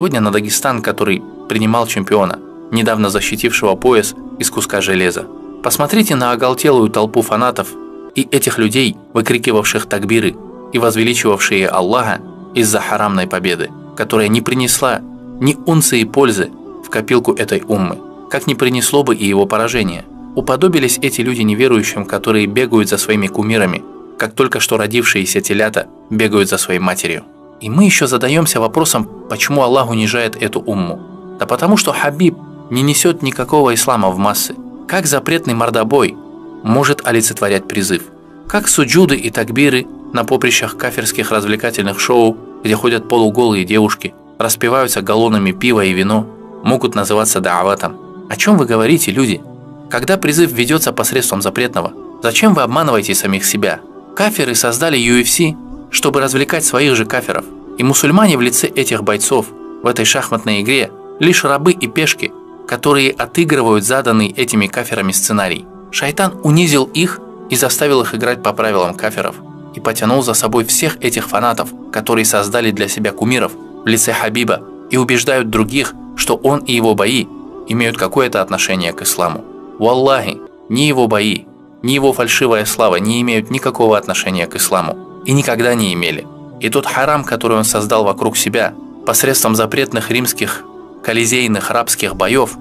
Сегодня на Дагестан, который принимал чемпиона, недавно защитившего пояс из куска железа. Посмотрите на оголтелую толпу фанатов и этих людей, выкрикивавших такбиры и возвеличивавшие Аллаха из-за харамной победы, которая не принесла ни унции пользы в копилку этой уммы, как не принесло бы и его поражение. Уподобились эти люди неверующим, которые бегают за своими кумирами, как только что родившиеся телята бегают за своей матерью. И мы еще задаемся вопросом, почему Аллах унижает эту умму. Да потому что Хабиб не несет никакого ислама в массы. Как запретный мордобой может олицетворять призыв? Как суджуды и такбиры на поприщах кафирских развлекательных шоу, где ходят полуголые девушки, распиваются галлонами пива и вино, могут называться дааватом? О чем вы говорите, люди? Когда призыв ведется посредством запретного, зачем вы обманываете самих себя? Кафиры создали UFC, чтобы развлекать своих же кафиров. И мусульмане в лице этих бойцов в этой шахматной игре лишь рабы и пешки, которые отыгрывают заданный этими кафирами сценарий. Шайтан унизил их и заставил их играть по правилам кафиров и потянул за собой всех этих фанатов, которые создали для себя кумиров в лице Хабиба и убеждают других, что он и его бои имеют какое-то отношение к исламу. Валлахи, ни его бои, ни его фальшивая слава не имеют никакого отношения к исламу и никогда не имели. И тот харам, который он создал вокруг себя посредством запретных римских колизейных рабских боев,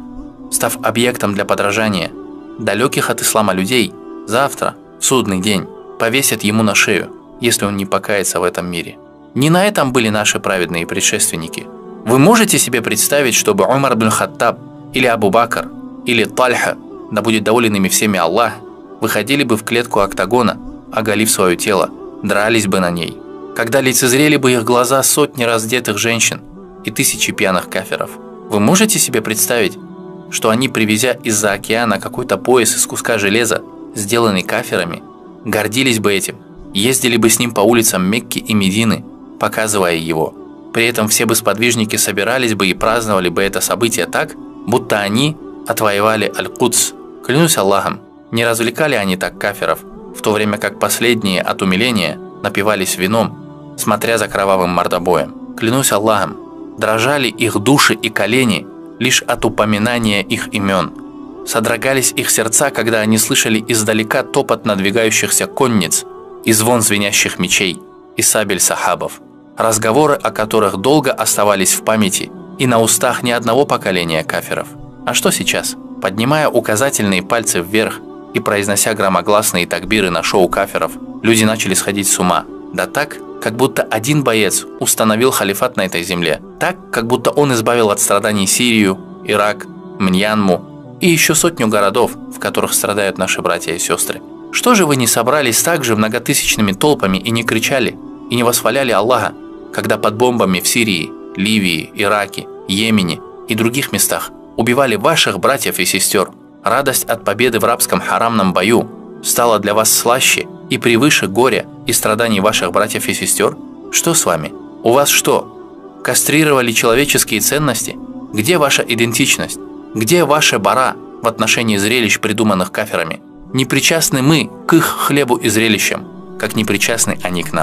став объектом для подражания далеких от ислама людей, завтра, в судный день, повесят ему на шею, если он не покается в этом мире. Не на этом были наши праведные предшественники. Вы можете себе представить, чтобы Умар ибн Хаттаб или Абу Бакр или Тальха, да будет доволен ими всеми Аллах, выходили бы в клетку октагона, оголив свое тело, дрались бы на ней, когда лицезрели бы их глаза сотни раздетых женщин и тысячи пьяных кафиров? Вы можете себе представить, что они, привезя из-за океана какой-то пояс из куска железа, сделанный кафирами, гордились бы этим, ездили бы с ним по улицам Мекки и Медины, показывая его? При этом все бы сподвижники собирались бы и праздновали бы это событие так, будто они отвоевали Аль-Кудс. Клянусь Аллахом, не развлекали они так кафиров, в то время как последние от умиления напивались вином, смотря за кровавым мордобоем. Клянусь Аллахом, дрожали их души и колени лишь от упоминания их имен. Содрогались их сердца, когда они слышали издалека топот надвигающихся конниц и звон звенящих мечей и сабель сахабов, разговоры о которых долго оставались в памяти и на устах ни одного поколения кафиров. А что сейчас? Поднимая указательные пальцы вверх и произнося громогласные такбиры на шоу кафиров, люди начали сходить с ума. Да так, как будто один боец установил халифат на этой земле. Так, как будто он избавил от страданий Сирию, Ирак, Мьянму и еще сотню городов, в которых страдают наши братья и сестры. Что же вы не собрались также многотысячными толпами и не кричали, и не восхваляли Аллаха, когда под бомбами в Сирии, Ливии, Ираке, Йемене и других местах убивали ваших братьев и сестер? Радость от победы в рабском харамном бою стала для вас слаще и превыше горя и страданий ваших братьев и сестер? Что с вами? У вас что? Кастрировали человеческие ценности? Где ваша идентичность? Где ваша бара в отношении зрелищ, придуманных кафирами? Не причастны мы к их хлебу и зрелищам, как не причастны они к нам.